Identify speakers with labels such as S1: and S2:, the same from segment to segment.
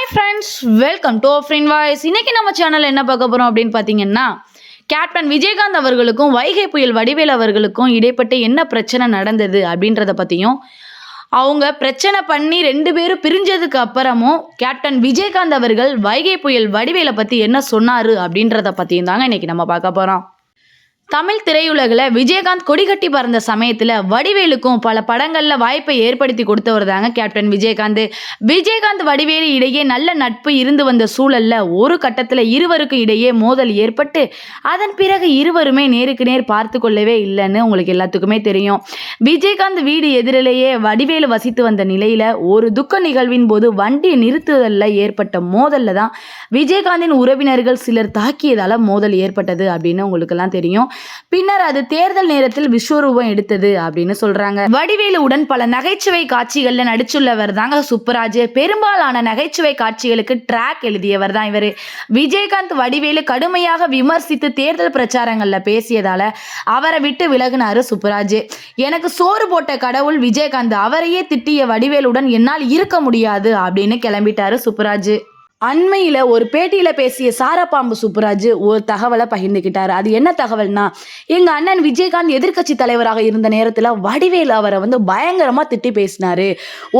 S1: Hi friends, welcome to Afreen voice. இன்னைக்கு நம்ம channel என்ன பார்க்க போகிறோம் அப்படின்னு பார்த்தீங்கன்னா, கேப்டன் விஜயகாந்த் அவர்களுக்கும் வைகை புயல் வடிவேல் அவர்களுக்கும் இடைப்பட்டு என்ன பிரச்சனை நடந்தது அப்படின்றத பற்றியும், அவங்க பிரச்சனை பண்ணி 2 பேரும் பிரிஞ்சதுக்கு அப்புறமும் கேப்டன் விஜயகாந்த் அவர்கள் வைகை புயல் வடிவேலை பற்றி என்ன சொன்னார் அப்படின்றத பற்றியும் தாங்க இன்னைக்கு நம்ம பார்க்க போகிறோம். தமிழ் திரையுலகில் விஜயகாந்த் கொடிகட்டி பறந்த சமயத்தில் வடிவேலுக்கும் பல படங்களில் வாய்ப்பை ஏற்படுத்தி கொடுத்தவர் தாங்க கேப்டன் விஜயகாந்த். விஜயகாந்த் வடிவேலு இடையே நல்ல நட்பு இருந்து வந்த சூழலில் ஒரு கட்டத்தில் இருவருக்கும் இடையே மோதல் ஏற்பட்டு அதன் பிறகு இருவருமே நேருக்கு நேர் பார்த்து கொள்ளவே இல்லைன்னு உங்களுக்கு எல்லாத்துக்குமே தெரியும். விஜயகாந்த் வீடு எதிரிலேயே வடிவேலு வசித்து வந்த நிலையில் ஒரு துக்க நிகழ்வின் போது வண்டியை நிறுத்துதலில் ஏற்பட்ட மோதலில் தான் விஜயகாந்தின் உறவினர்கள் சிலர் தாக்கியதால் மோதல் ஏற்பட்டது அப்படின்னு உங்களுக்கெல்லாம் தெரியும். பின்னர் அது தேர்தல் நேரத்தில் விஸ்வரூபம் எடுத்தது அப்படின்னு சொல்றாங்க. வடிவேலுவுடன் பல நகைச்சுவை காட்சிகள்ல நடிச்சுள்ளவர் தாங்க சுப்புராஜ். பெரும்பாலான நகைச்சுவை காட்சிகளுக்கு ட்ராக் எழுதியவர் தான் இவர். விஜயகாந்த் வடிவேலு கடுமையாக விமர்சித்து தேர்தல் பிரச்சாரங்கள்ல பேசியதால அவரை விட்டு விலகினாரு சுப்புராஜ். எனக்கு சோறு போட்ட கடவுள் விஜயகாந்த், அவரையே திட்டிய வடிவேலுடன் என்னால் இருக்க முடியாது அப்படின்னு கிளம்பிட்டாரு சுப்புராஜ். அண்மையில் ஒரு பேட்டியில் பேசிய சாரப்பாம்பு சுப்புராஜ் ஒரு தகவலை பகிர்ந்துக்கிட்டார். அது என்ன தகவல்னா, எங்கள் அண்ணன் விஜயகாந்த் எதிர்க்கட்சி தலைவராக இருந்த நேரத்தில் வடிவேலு அவரை பயங்கரமாக திட்டி பேசினார்.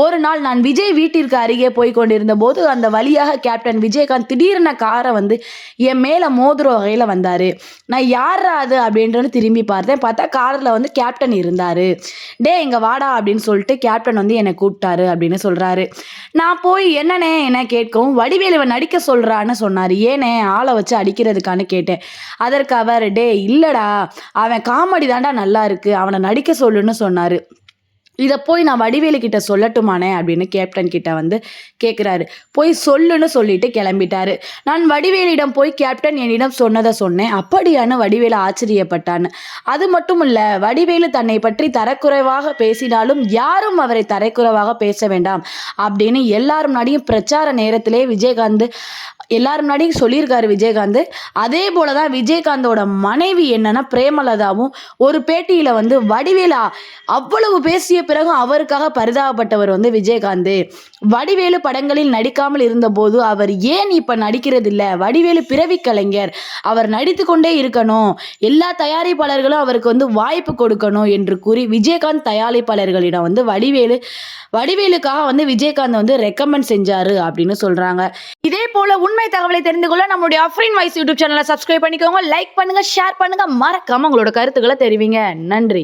S1: ஒரு நாள் நான் விஜய் வீட்டிற்கு அருகே போய் கொண்டிருந்த போது அந்த வழியாக கேப்டன் விஜயகாந்த் திடீர்னு காரை என் மேலே மோதுற வகையில் வந்தார். நான் யாரா அது அப்படின்றது திரும்பி பார்த்தேன். பார்த்தா காரில் கேப்டன் இருந்தார். டே இங்கே வாடா அப்படின்னு சொல்லிட்டு கேப்டன் என்னை கூப்பிட்டாரு அப்படின்னு சொல்கிறாரு. நான் போய் என்னண்ணே என்ன கேட்கவும், வடிவேலு இவன் நடிக்க சொல்றான்னு சொன்னார். ஏனே ஆளை வச்சு அடிக்கிறதுக்கான்னு கேட்டேன். அதற்கு அவர், டே இல்லடா அவன் காமெடி தாண்டா நல்லா இருக்கு, அவனை நடிக்க சொல்லுன்னு சொன்னார். இதை போய் நான் வடிவேலு கிட்ட சொல்லட்டுமானே அப்படின்னு கேப்டன் கிட்ட கேட்குறாரு. போய் சொல்லுன்னு சொல்லிட்டு கிளம்பிட்டாரு. நான் வடிவேலிடம் போய் கேப்டன் என்னிடம் சொன்னதை சொன்னேன். அப்படியான வடிவேலு ஆச்சரியப்பட்டான்னு. அது மட்டும் இல்லை, வடிவேலு தன்னை பற்றி தரக்குறைவாக பேசினாலும் யாரும் அவரை தரக்குறைவாக பேச வேண்டாம் அப்படின்னு எல்லாரும் முன்னாடியும் பிரச்சார நேரத்திலே விஜயகாந்த் எல்லாரும் முன்னாடியும் சொல்லியிருக்காரு விஜயகாந்த். அதே போல தான் விஜயகாந்தோட மனைவி என்னன்னா பிரேமலதாவும் ஒரு பேட்டியில் வடிவேலா அவ்வளவு பேசிய பிறகு அவருக்காக பரிதாபப்பட்டவர் விஜயகாந்த். வடிவேலு படங்களில் நடிக்காமல் இருந்தபோது அவர் ஏன் இப்ப நடிக்கிறது இல்லை, வடிவேலு பிறவி கலைஞர், அவர் நடித்து கொண்டே இருக்கணும், எல்லா தயாரிப்பாளர்களும் அவருக்கு வாய்ப்பு கொடுக்கணும் என்று கூறி விஜயகாந்த் தயாரிப்பாளர்களிடம் வடிவேலுக்காக விஜயகாந்த் ரெக்கமெண்ட் செஞ்சாரு அப்படின்னு சொல்றாங்க. இதே போல உண்மை தகவலை தெரிந்து கொள்ள நம்மளுடைய ஆஃப்ரின் வாய்ஸ் யூடியூப் சேனலை சப்ஸ்கிரைப் பண்ணிக்கோங்க, லைக் பண்ணுங்க, ஷேர் பண்ணுங்க, மறக்காம உங்களோட கருத்துக்களை தெரிவிங்க. நன்றி.